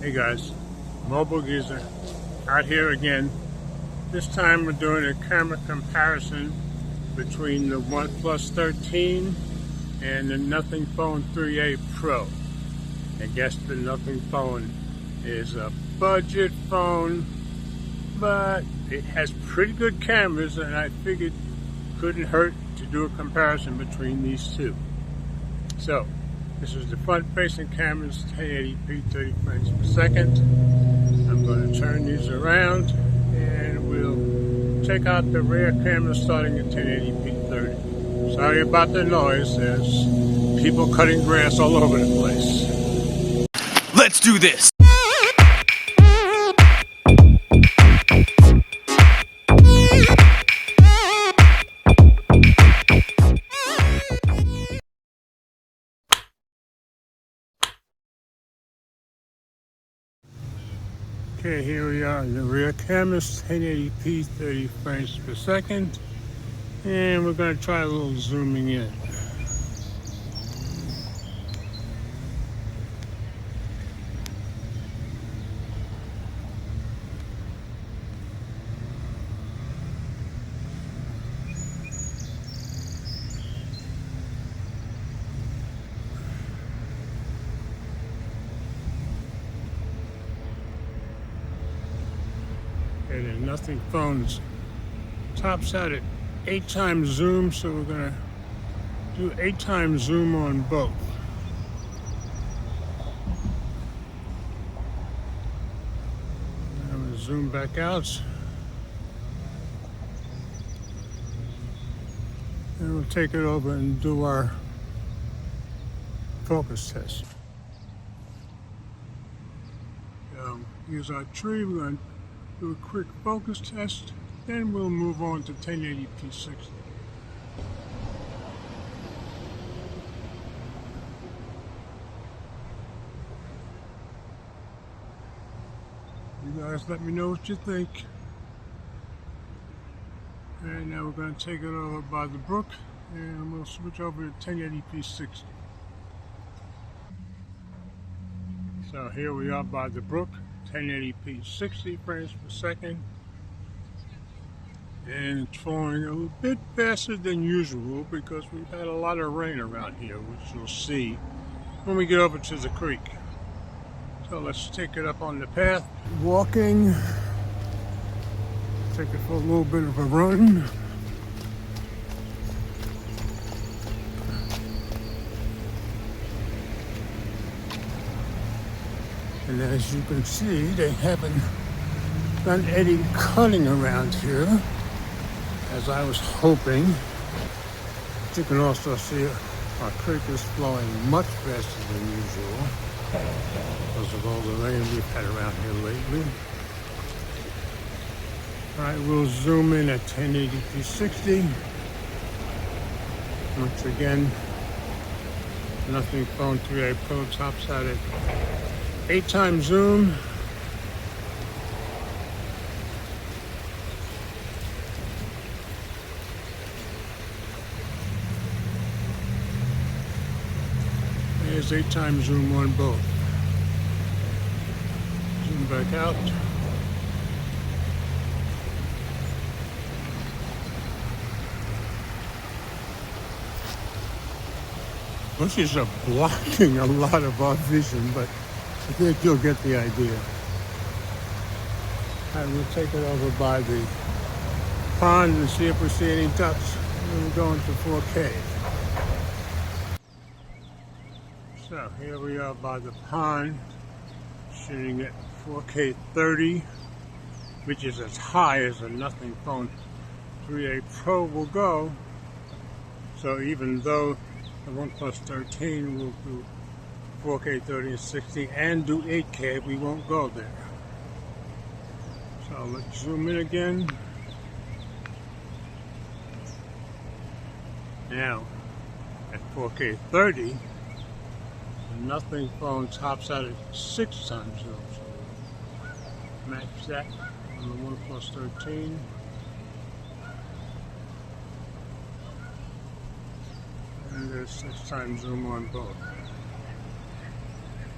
Hey guys, Mobile Geezer out here again. This time we're doing a camera comparison between the OnePlus 13 and the Nothing Phone 3A Pro. I guess the Nothing Phone is a budget phone, but it has pretty good cameras, and I figured it couldn't hurt to do a comparison between these two. So, this is the front-facing cameras, 1080p, 30 frames per second. I'm going to turn these around and we'll check out the rear camera starting at 1080p 30. Sorry about the noise, there's people cutting grass all over the place. Let's do this! Okay, here we are in the rear cameras, 1080p, 30 frames per second. And we're going to try a little zooming in. And the Nothing Phone's tops out at 8 times zoom, so we're going to do 8 times zoom on both. I'm going to zoom back out. And we'll take it over and do our focus test. Here's our tree. We're going to do a quick focus test, then we'll move on to 1080p 60. You guys let me know what you think. And now we're going to take it over by the brook and we'll switch over to 1080p 60. So here we are by the brook, 1080p 60 frames per second. And it's flowing a little bit faster than usual because we've had a lot of rain around here, which you'll see when we get over to the creek. So let's take it up on the path. Walking, take it for a little bit of a run. And as you can see, they haven't done any cutting around here, as I was hoping. But you can also see our creek is flowing much faster than usual because of all the rain we've had around here lately. Alright, we'll zoom in at 1080p 60. Once again, Nothing Phone 3A Pro tops out at 8 times zoom. There's 8 times zoom on both. Zoom back out. Bushes are blocking a lot of our vision, but I think you'll get the idea. And we'll take it over by the pond and see if we see any ducks. And we'll go into 4K. So here we are by the pond, shooting at 4K 30, which is as high as a Nothing Phone 3A Pro will go. So even though the OnePlus 13 will do 4K 30 and 60 and do 8K, we won't go there. So let's zoom in again. Now, at 4K 30, the Nothing Phone tops out at 6 times zoom. So match that on the OnePlus 13. And there's 6 times zoom on both.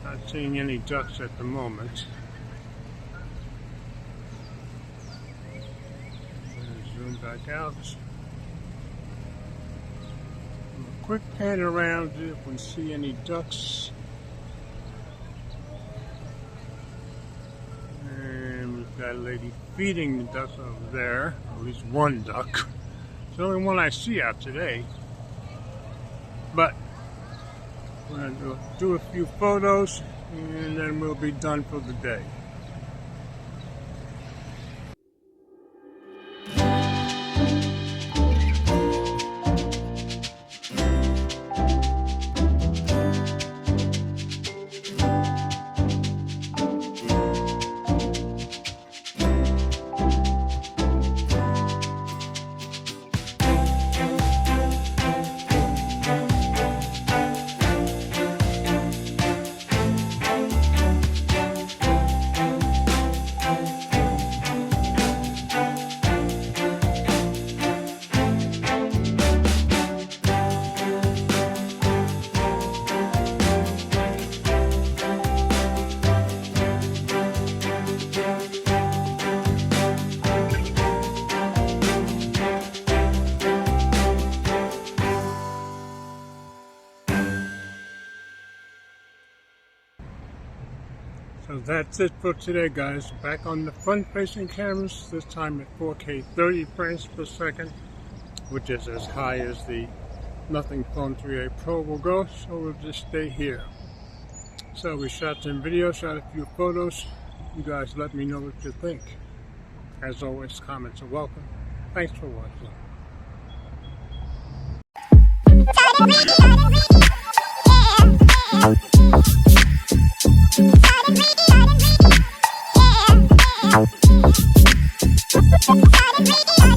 Not seeing any ducks at the moment. Zoom back out. A quick pan around if we see any ducks. And we've got a lady feeding the ducks over there, or at least one duck. It's the only one I see out today. But we're going to do a few photos and then we'll be done for the day. So that's it for today, guys. Back on the front-facing cameras, this time at 4K 30 frames per second, which is as high as the Nothing Phone 3A Pro will go, so we'll just stay here. So we shot some videos, shot a few photos. You guys let me know what you think. As always, comments are welcome. Thanks for watching. Yeah.